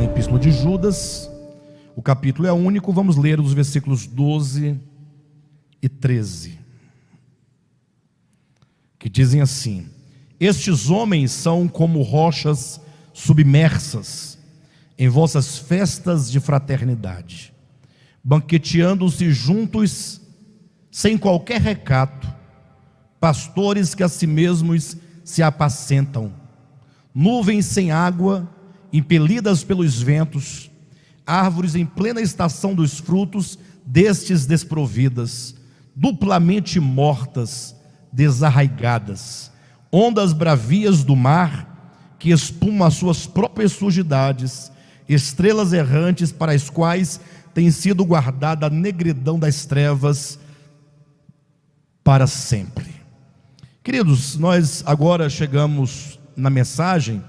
na Epístola de Judas. O capítulo é único, vamos ler os versículos 12 e 13, que dizem assim: estes homens são como rochas submersas em vossas festas de fraternidade, banqueteando-se juntos sem qualquer recato, pastores que a si mesmos se apacentam, nuvens sem água, impelidas pelos ventos, árvores em plena estação dos frutos, destes desprovidas, duplamente mortas, desarraigadas, ondas bravias do mar, que espumam as suas próprias sujidades, estrelas errantes para as quais tem sido guardada a negridão das trevas para sempre. Queridos, nós agora chegamos na mensagem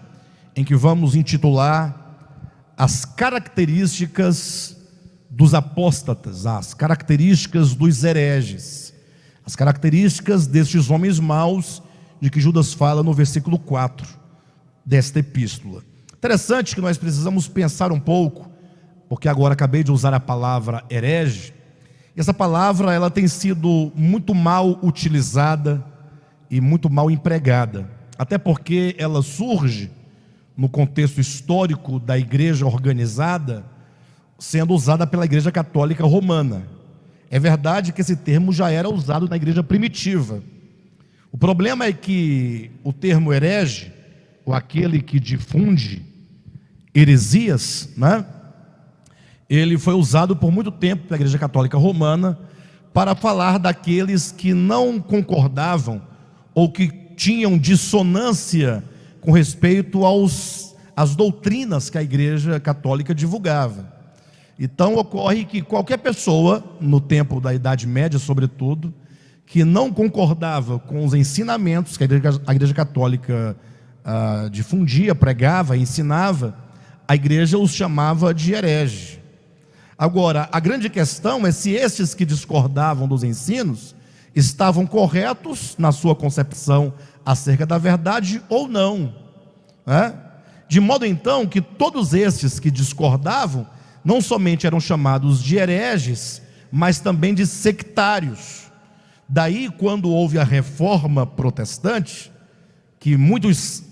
em que vamos intitular as características dos apóstatas, as características dos hereges, as características destes homens maus de que Judas fala no versículo 4 desta epístola. Interessante que nós precisamos pensar um pouco, porque agora acabei de usar a palavra herege, e essa palavra ela tem sido muito mal utilizada e muito mal empregada, até porque ela surge no contexto histórico da igreja organizada, sendo usada pela igreja católica romana. É verdade que esse termo já era usado na igreja primitiva. O problema é que o termo herege, ou aquele que difunde heresias, né? Ele foi usado por muito tempo pela igreja católica romana para falar daqueles que não concordavam ou que tinham dissonância com respeito às doutrinas que a igreja católica divulgava. Então ocorre que qualquer pessoa, no tempo da Idade Média sobretudo, que não concordava com os ensinamentos que a igreja católica difundia, pregava, ensinava, a igreja os chamava de herege. Agora, a grande questão é se esses que discordavam dos ensinos estavam corretos na sua concepção acerca da verdade ou não, né? De modo então que todos esses que discordavam não somente eram chamados de hereges, mas também de sectários. Daí, quando houve a reforma protestante, que muitos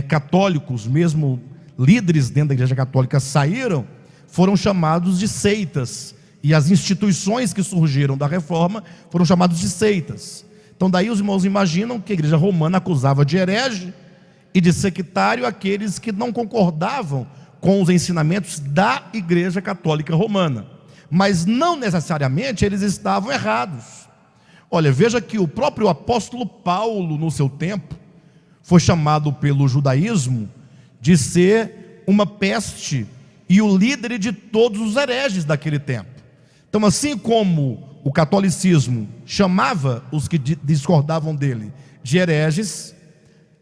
católicos, mesmo líderes dentro da igreja católica, saíram, foram chamados de seitas, e as instituições que surgiram da reforma foram chamadas de seitas. Então daí os irmãos imaginam que a igreja romana acusava de herege e de sectário aqueles que não concordavam com os ensinamentos da igreja católica romana, mas não necessariamente eles estavam errados. Olha, veja que o próprio apóstolo Paulo, no seu tempo, foi chamado pelo judaísmo de ser uma peste e o líder de todos os hereges daquele tempo. Então, assim como o catolicismo chamava os que discordavam dele de hereges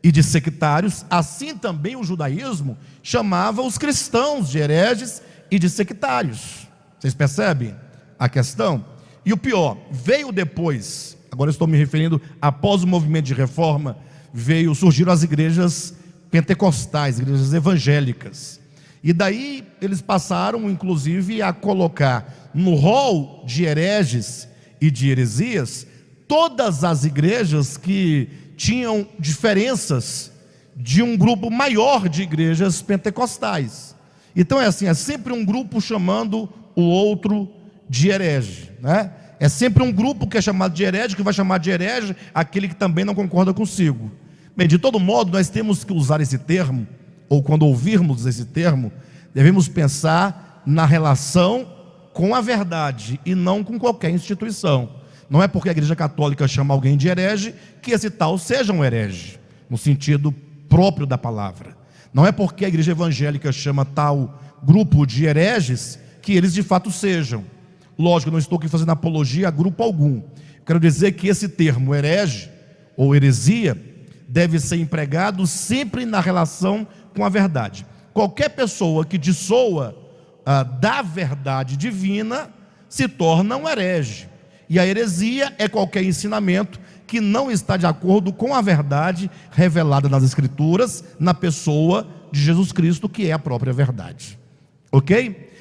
e de sectários, assim também o judaísmo chamava os cristãos de hereges e de sectários. Vocês percebem a questão? E o pior, veio depois, agora estou me referindo após o movimento de reforma, surgiram as igrejas pentecostais, igrejas evangélicas. E daí eles passaram inclusive a colocar no rol de hereges e de heresias todas as igrejas que tinham diferenças de um grupo maior de igrejas pentecostais. Então é assim, é sempre um grupo chamando o outro de herege, né? É sempre um grupo que é chamado de herege, que vai chamar de herege aquele que também não concorda consigo. Bem, de todo modo, nós temos que usar esse termo, ou quando ouvirmos esse termo, devemos pensar na relação com a verdade e não com qualquer instituição. Não é porque a igreja católica chama alguém de herege que esse tal seja um herege, no sentido próprio da palavra. Não é porque a igreja evangélica chama tal grupo de hereges que eles de fato sejam. Lógico, eu não estou aqui fazendo apologia a grupo algum. Quero dizer que esse termo herege ou heresia deve ser empregado sempre na relação com a verdade. Qualquer pessoa que dissoa da verdade divina se torna um herege. E a heresia é qualquer ensinamento que não está de acordo com a verdade revelada nas Escrituras, na pessoa de Jesus Cristo, que é a própria verdade. Ok?